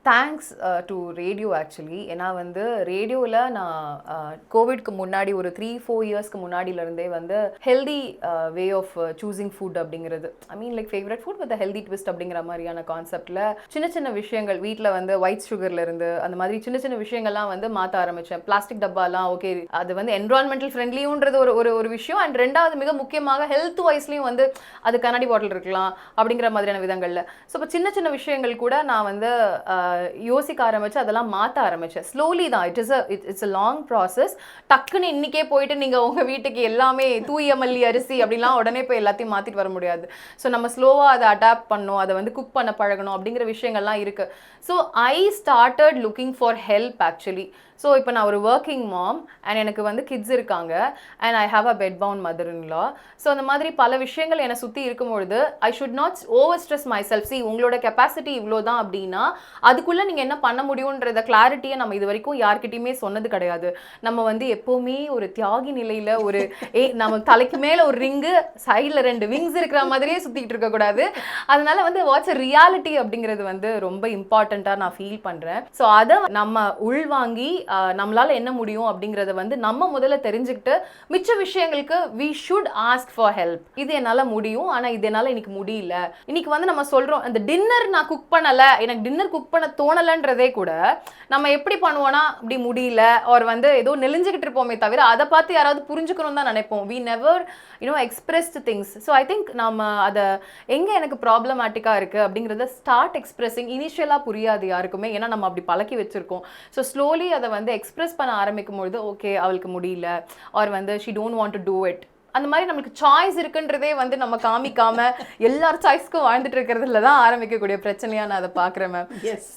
Thanks to radio actually. ஏன்னா வந்து ரேடியோவில் நான் கோவிட்க்கு முன்னாடி ஒரு 3-4 இயர்ஸ்க்கு முன்னாடியிலேருந்தே வந்து healthy way of choosing food அப்படிங்கிறது, I mean like favourite food with healthy twist அப்படிங்கிற மாதிரியான கான்செப்டில் சின்ன சின்ன விஷயங்கள் வீட்டில் வந்து ஒயிட் சுகர்லேருந்து அந்த மாதிரி சின்ன சின்ன விஷயங்கள்லாம் வந்து மாற்ற ஆரம்பித்தேன். பிளாஸ்டிக் டப்பாலாம் ஓகே, அது வந்து என்விரான்மெண்டல் ஃப்ரெண்ட்லியுன்றது ஒரு விஷயம். அண்ட் ரெண்டாவது மிக முக்கியமாக ஹெல்த் வைஸ்லையும் வந்து அது கண்ணாடி பாட்டில் இருக்கலாம் அப்படிங்கிற மாதிரியான விதங்களில். ஸோ இப்போ சின்ன சின்ன விஷயங்கள் கூட நான் வந்து யோசிக்க ஆரம்பிச்சு அதெல்லாம் மாற்ற ஆரம்பித்தேன். ஸ்லோலி தான். It's a long process. டக்குன்னு இன்றைக்கே போயிட்டு நீங்கள் உங்கள் வீட்டுக்கு எல்லாமே தூய மல்லி அரிசி அப்படிலாம் உடனே போய் எல்லாத்தையும் மாற்றிட்டு வர முடியாது. ஸோ நம்ம ஸ்லோவாக அதை அடாப்ட் பண்ணணும், அதை வந்து குக் பண்ண பழகணும் அப்படிங்கிற விஷயங்கள்லாம் இருக்குது. So I started looking for help actually. So இப்போ நான் ஒரு ஒர்க்கிங் மாம் அண்ட் எனக்கு வந்து கிட்ஸ் இருக்காங்க and I have a bed bound mother in law. So அந்த மாதிரி பல விஷயங்கள் என்னை சுற்றி இருக்கும்பொழுது I should not over stress myself. See, உங்களோட கெப்பாசிட்டி இவ்வளோ தான் அப்படின்னா அதுக்குள்ளே நீங்கள் என்ன பண்ண முடியுன்றத கிளாரிட்டியை நம்ம இது வரைக்கும் யார்கிட்டையுமே சொன்னது கிடையாது. நம்ம வந்து எப்போவுமே ஒரு தியாகி நிலையில் ஒரு நம்ம தலைக்கு மேலே ஒரு ரிங்கு, சைடில் 2 விங்ஸ் இருக்கிற மாதிரியே சுற்றிக்கிட்டு இருக்கக்கூடாது. அதனால வந்து வாட்ஸ் அ ரியாலிட்டி அப்படிங்கிறது வந்து ரொம்ப இம்பார்ட்டண்ட்டாக நான் ஃபீல் பண்ணுறேன். ஸோ அதை நம்ம உள்வாங்கி நம்மளால என்ன முடியும் அப்படிங்கறத வந்து நம்ம முதல்ல தெரிஞ்சுக்கிட்டு மிச்ச விஷயங்களுக்கு we should ask for help. இது என்னால முடியும், ஆனா இது என்னால இன்னைக்கு முடியல. இன்னைக்கு வந்து நம்ம சொல்றோம் அந்த டின்னர் நான் குக் பண்ணல, எனக்கு டின்னர் குக் பண்ண தோணலன்றதே கூட நம்ம எப்படி பண்ணுவோம்னா அப்படி முடியல or வந்து ஏதோ நெளிஞ்சுக்கிட்டு இருப்போமே தவிர அதை பார்த்து யாராவது புரிஞ்சுக்கணும் தான் நினைப்போம். we never expressed things. so I think நம்ம அதை எங்க எனக்கு ப்ராப்ளமேட்டிக்கா இருக்கு அப்படிங்கறத ஸ்டார்ட் எக்ஸ்பிரஸிங். இனிஷியலா புரியாது யாருக்குமே, ஏன்னா நம்ம அப்படி பழக்கி வச்சிருக்கோம். ஸோ ஸ்லோலி அதை வந்து எக்ஸ்பிரஸ் பண்ண ஆரம்பிக்கும் பொழுது ஓகே அவளுக்கு முடியல ஆர் வந்து she don't want to do it, அந்த மாதிரி நம்மளுக்கு சாய்ஸ் இருக்குன்றதே வந்து நம்ம காமிக்காம எல்லார் சாய்ஸ்க்கும் வாழ்ந்துட்டு இருக்கிறதுல தான் ஆரம்பிக்கக்கூடிய பிரச்சனையா நான் அதை பார்க்குறேன் மேம். எஸ்.